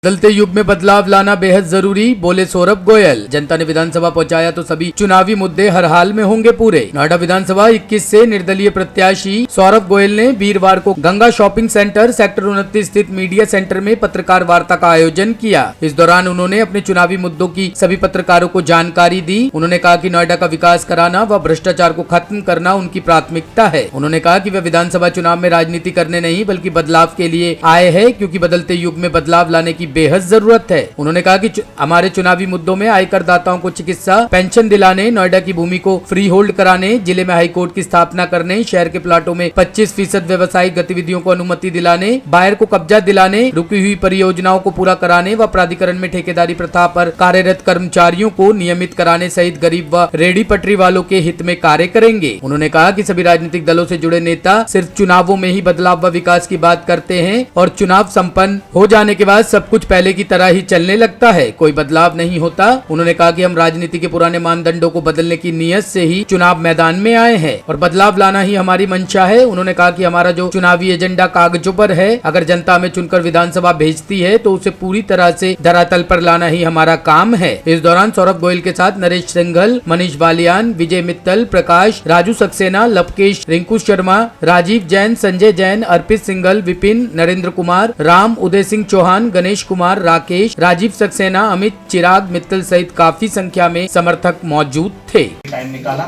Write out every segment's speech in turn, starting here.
बदलते युग में बदलाव लाना बेहद जरूरी, बोले सौरभ गोयल। जनता ने विधानसभा पहुंचाया तो सभी चुनावी मुद्दे हर हाल में होंगे पूरे। नोएडा विधानसभा 21 से निर्दलीय प्रत्याशी सौरभ गोयल ने वीरवार को गंगा शॉपिंग सेंटर सेक्टर 29 स्थित मीडिया सेंटर में पत्रकार वार्ता का आयोजन किया। इस दौरान उन्होंने अपने चुनावी मुद्दों की सभी पत्रकारों को जानकारी दी। उन्होंने कहा कि नोएडा का विकास कराना व भ्रष्टाचार को खत्म करना उनकी प्राथमिकता है। उन्होंने कहा कि वे विधानसभा चुनाव में राजनीति करने नहीं बल्कि बदलाव के लिए आए हैं, क्योंकि बदलते युग में बदलाव लाने की बेहद जरूरत है। उन्होंने कहा कि हमारे चुनावी मुद्दों में आयकर दाताओं को चिकित्सा पेंशन दिलाने, नोएडा की भूमि को फ्री होल्ड कराने, जिले में हाई कोर्ट की स्थापना करने, शहर के प्लाटों में 25% व्यवसायिक गतिविधियों को अनुमति दिलाने, बायर को कब्जा दिलाने, रुकी हुई परियोजनाओं को पूरा कराने व प्राधिकरण में ठेकेदारी प्रथा पर कार्यरत कर्मचारियों को नियमित कराने सहित गरीब व रेडी पटरी वालों के हित में कार्य करेंगे। उन्होंने कहा कि सभी राजनीतिक दलों से जुड़े नेता सिर्फ चुनावों में ही बदलाव व विकास की बात करते हैं और चुनाव संपन्न हो जाने के बाद सब कुछ पहले की तरह ही चलने लगता है, कोई बदलाव नहीं होता। उन्होंने कहा कि हम राजनीति के पुराने मानदंडों को बदलने की नीयत से ही चुनाव मैदान में आए हैं और बदलाव लाना ही हमारी मंशा है। उन्होंने कहा कि हमारा जो चुनावी एजेंडा कागजों पर है, अगर जनता हमें चुनकर विधानसभा भेजती है तो उसे पूरी तरह से धरातल पर लाना ही हमारा काम है। इस दौरान सौरभ गोयल के साथ नरेश सिंघल, मनीष बालियान, विजय मित्तल, प्रकाश, राजू सक्सेना, लवकेश, रिंकू शर्मा, राजीव जैन, संजय जैन, अर्पित सिंघल, विपिन, नरेंद्र कुमार, राम, उदय सिंह चौहान, गणेश कुमार, राकेश, राजीव सक्सेना, अमित, चिराग मित्तल सहित काफी संख्या में समर्थक मौजूद थे। टाइम निकाला।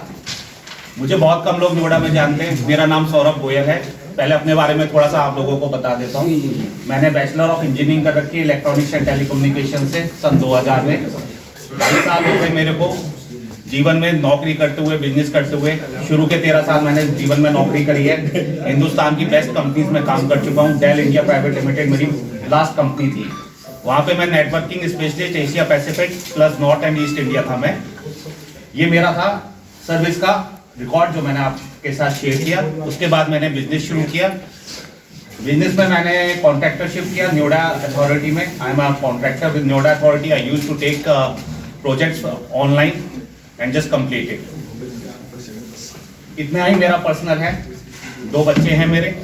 मुझे बहुत कम लोग नोएडा में जानते हैं। मेरा नाम सौरभ गोयल है। पहले अपने बारे में थोड़ा सा आप लोगों को बता देता हूँ। मैंने बैचलर ऑफ इंजीनियरिंग कर रखी है इलेक्ट्रॉनिक्स एंड टेलीकम्युनिकेशन से सन 2000 में। 22 साल हो गए मेरे को जीवन में नौकरी करते हुए, बिजनेस करते हुए। शुरू के 13 साल मैंने जीवन में नौकरी करी है। हिंदुस्तान की बेस्ट कंपनीज में काम कर चुका हूँ। डेल इंडिया प्राइवेट लिमिटेड मेरी लास्ट कंपनी थी। वहाँ पे मैं networking specialist Asia Pacific plus north and east India था मैं। ये मेरा था सर्विस का रिकॉर्ड जो मैंने आपके साथ शेयर किया। उसके बाद मैंने बिजनेस शुरू किया। बिजनेस में मैंने कॉन्ट्रैक्टरशिप किया नोएडा अथॉरिटी में। I am a contractor with Noida authority. I used to take projects online and just complete it. इतना ही मेरा पर्सनल है। 2 बच्चे हैं मेरे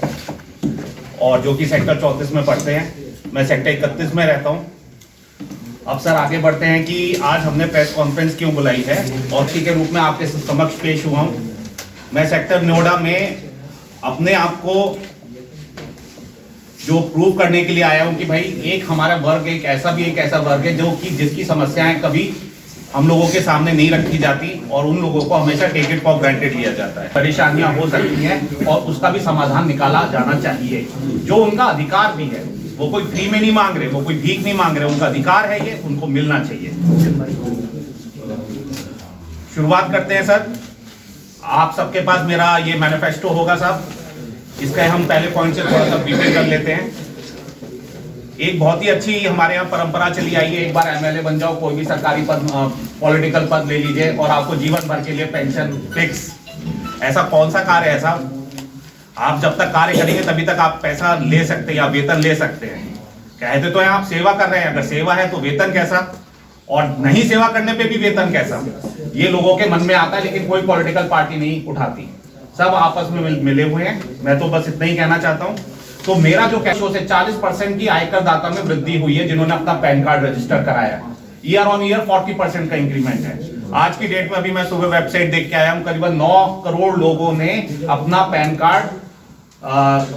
और जो कि सेक्टर 34 में पढ़ते हैं। मैं सेक्टर 31 में रहता हूँ। अब सर आगे बढ़ते हैं कि आज हमने प्रेस कॉन्फ्रेंस क्यों बुलाई है और उसी के रूप में आपके समक्ष पेश हुआ हूँ। मैं सेक्टर नोएडा में अपने आप को जो प्रूव करने के लिए आया हूँ कि भाई एक हमारा वर्ग एक ऐसा वर्ग है जो कि जिसकी समस्याएं कभी हम लोगों के सामने नहीं रखी जाती और उन लोगों को हमेशा टेक इट फॉर ग्रांटेड लिया जाता है। परेशानियां हो सकती हैं और उसका भी समाधान निकाला जाना चाहिए। जो उनका अधिकार भी है, वो कोई फ्री में नहीं मांग रहे, वो कोई भीख नहीं मांग रहे, उनका अधिकार है ये, उनको मिलना चाहिए। शुरुआत करते हैं सर। आप सबके पास मेरा ये मैनिफेस्टो होगा साहब। इसका हम पहले पॉइंट से थोड़ा सा ब्रीफिंग कर लेते हैं। एक बहुत ही अच्छी हमारे यहाँ परंपरा चली आई है, एक बार एमएलए बन जाओ, कोई भी सरकारी पद, पॉलिटिकल पद ले लीजिए और आपको जीवन भर के लिए पेंशन फिक्स। ऐसा कौन सा कार्य है साहब? आप जब तक कार्य करेंगे तभी तक आप पैसा ले सकते हैं या वेतन ले सकते हैं। कहते तो है आप सेवा कर रहे हैं, अगर सेवा है तो वेतन कैसा, और नहीं सेवा करने पे भी वेतन कैसा? ये लोगों के मन में आता है, लेकिन कोई पॉलिटिकल पार्टी नहीं उठाती। सब आपस में मिले हुए हैं। मैं तो बस इतना ही कहना चाहता हूँ। तो मेरा जो कैश से 40% की आयकर दाता में वृद्धि हुई है जिन्होंने अपना पैन कार्ड रजिस्टर कराया। ईयर ऑन ईयर 40% का इंक्रीमेंट है। आज की डेट में अभी मैं सुबह वेबसाइट देख के आया हूं, करीबन 9 करोड़ लोगों ने अपना पैन कार्ड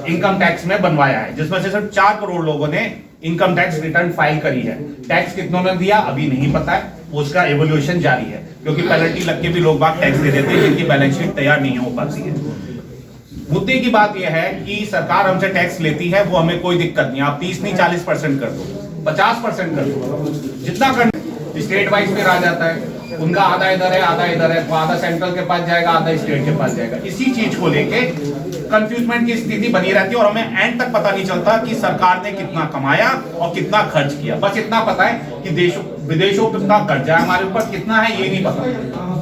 इनकम टैक्स में बनवाया है, जिसमें से सिर्फ 4 करोड़ लोगों ने इनकम टैक्स रिटर्न फाइल करी है। टैक्स कितनों ने दिया अभी नहीं पता है, उसका एवोल्यूशन जारी है, क्योंकि पेनल्टी लग के भी लोग बाग टैक्स दे देते हैं जिनकी बैलेंस शीट तैयार नहीं हो पाती है। मुद्दे की बात यह है कि सरकार हमसे टैक्स लेती है, वो हमें कोई दिक्कत नहीं। आप 30 नहीं 40% कर दो, 50% कर दो, जितना कर। स्टेट वाइज फिर आ जाता है, उनका आधा इधर है आधा इधर है, तो आधा सेंट्रल के पास जाएगा आधा स्टेट के पास जाएगा। इसी चीज को लेके कंफ्यूजमेंट की स्थिति बनी रहती है और हमें एंड तक पता नहीं चलता कि सरकार ने कितना कमाया और कितना खर्च किया। बस इतना पता है कि देशों विदेशों पे कितना कर्जा है हमारे ऊपर, कितना है ये नहीं पता।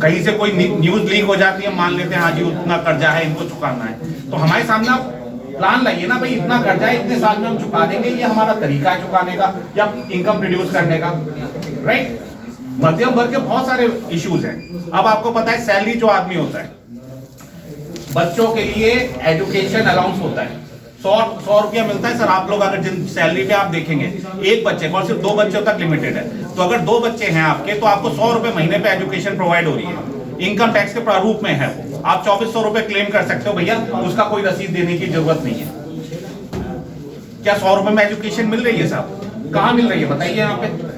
कहीं से कोई न्यूज लीक हो जाती है, मान लेते हैं हाँ जी उतना कर्जा है, इनको चुकाना है। तो हमारे सामने प्लान लाइए ना भाई, इतना कर्जा है इतने साल में हम चुका देंगे, ये हमारा तरीका है चुकाने का या इनकम प्रोड्यूस करने का, राइट? मध्यम वर्ग के बहुत सारे इश्यूज हैं। अब आपको पता है सैलरी जो आदमी होता है, बच्चों के लिए एजुकेशन अलाउंस होता है, 100 रुपया मिलता है सर। आप लोग अगर जिन सैलरी पे आप देखेंगे, एक बच्चे को, और सिर्फ 2 बच्चों तक लिमिटेड है, तो अगर 2 बच्चे हैं आपके तो आपको 100 रुपए महीने पे एजुकेशन प्रोवाइड हो रही है। इनकम टैक्स के प्रारूप में है वो। आप 2400 रुपए क्लेम कर सकते हो भैया, उसका कोई रसीद देने की जरूरत नहीं है। क्या 100 रुपए में एजुकेशन मिल रही है साहब? कहाँ मिल रही है बताइए यहाँ पे।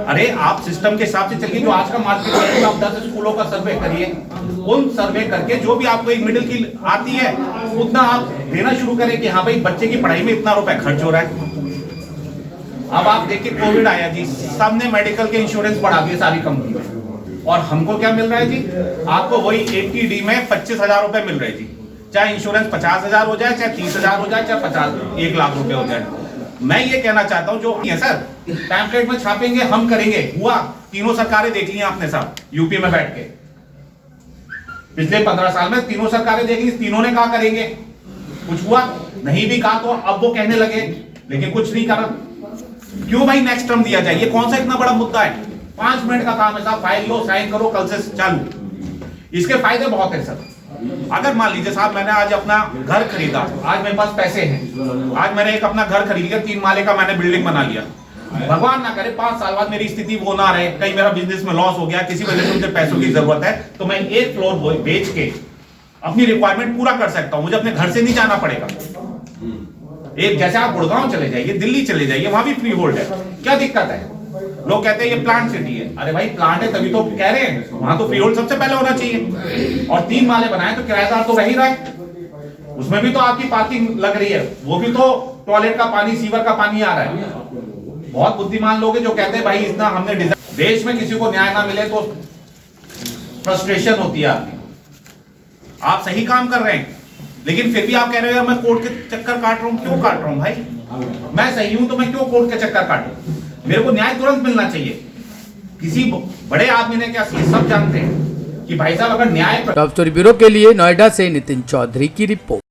अरे आप सिस्टम के हिसाब से चलिए। जो आज का मार्केट है, आप 10 स्कूलों का सर्वे करिए, उन सर्वे करके जो भी आपको एक मिडिल की आती है उतना आप देना शुरू करें कि हाँ भाई बच्चे की पढ़ाई में इतना रुपए खर्च हो रहा है। अब आप देखिए कोविड आया जी, सबने मेडिकल के इंश्योरेंस बढ़ा दिए सारी कंपनी में, और हमको क्या मिल रहा है जी? आपको वही 80D में 25,000 रुपए मिल रहे जी। चाहे इंश्योरेंस 50,000 हो जाए, चाहे 30,000 हो जाए, चाहे 1 लाख रुपए हो जाए। मैं ये कहना चाहता हूं, जो है सर पैम्फलेट में छापेंगे हम करेंगे, हुआ? तीनों सरकारें देख ली आपने साहब यूपी में बैठ के, पिछले 15 साल में तीनों सरकारें देख ली, तीनों ने कहा करेंगे, कुछ हुआ? नहीं भी कहा तो अब वो कहने लगे, लेकिन कुछ नहीं करा। क्यों भाई नेक्स्ट टर्म दिया जाए? ये कौन सा इतना बड़ा मुद्दा है? 5 मिनट का काम है साहब, फाइल लो, साइन करो, कल से चालू। इसके फायदे बहुत है सर। अगर मान लीजिए साहब मैंने आज अपना घर खरीदा, आज मेरे पास पैसे हैं, आज मैंने एक अपना घर खरीद लिया, 3 माले का मैंने बिल्डिंग बना लिया। भगवान ना करे 5 साल बाद मेरी स्थिति वो ना रहे, कहीं मेरा बिजनेस में लॉस हो गया, किसी वजह से मुझे पैसों की जरूरत है, तो मैं 1 फ्लोर बेच के अपनी रिक्वायरमेंट पूरा कर सकता हूं। मुझे अपने घर से नहीं जाना पड़ेगा। एक जैसे आप गुड़गांव चले जाइए, दिल्ली चले जाइए, वहां भी फ्री होल्ड है, क्या दिक्कत है? लोग कहते हैं ये प्लांट सिटी है। अरे भाई प्लांट है तभी तो कह रहे हैं, वहां तो फ्री होल्ड सबसे पहले होना चाहिए। और 3 माले बनाए तो किराएदार तो रह ही रहा है, उसमें भी तो आपकी पार्किंग लग रही है, वो भी तो टॉयलेट का पानी, सीवर का पानी आ रहा है। बहुत बुद्धिमान लोग हैं जो कहते हैं भाई इतना हमने डिजाइन। देश में किसी को न्याय ना मिले तो फ्रस्ट्रेशन होती है आपकी। आप सही काम कर रहे हैं, लेकिन फिर भी आप कह रहे हो मैं कोर्ट के चक्कर काट रहा हूं। क्यों काट रहा हूं भाई? मैं सही हूं तो मैं क्यों कोर्ट के चक्कर काटूं? मेरे को न्याय तुरंत मिलना चाहिए। किसी बड़े आदमी ने क्या, सब जानते हैं कि भाई साहब अगर न्याय। टॉप स्टोरी ब्यूरो के लिए नोएडा से नितिन चौधरी की रिपोर्ट।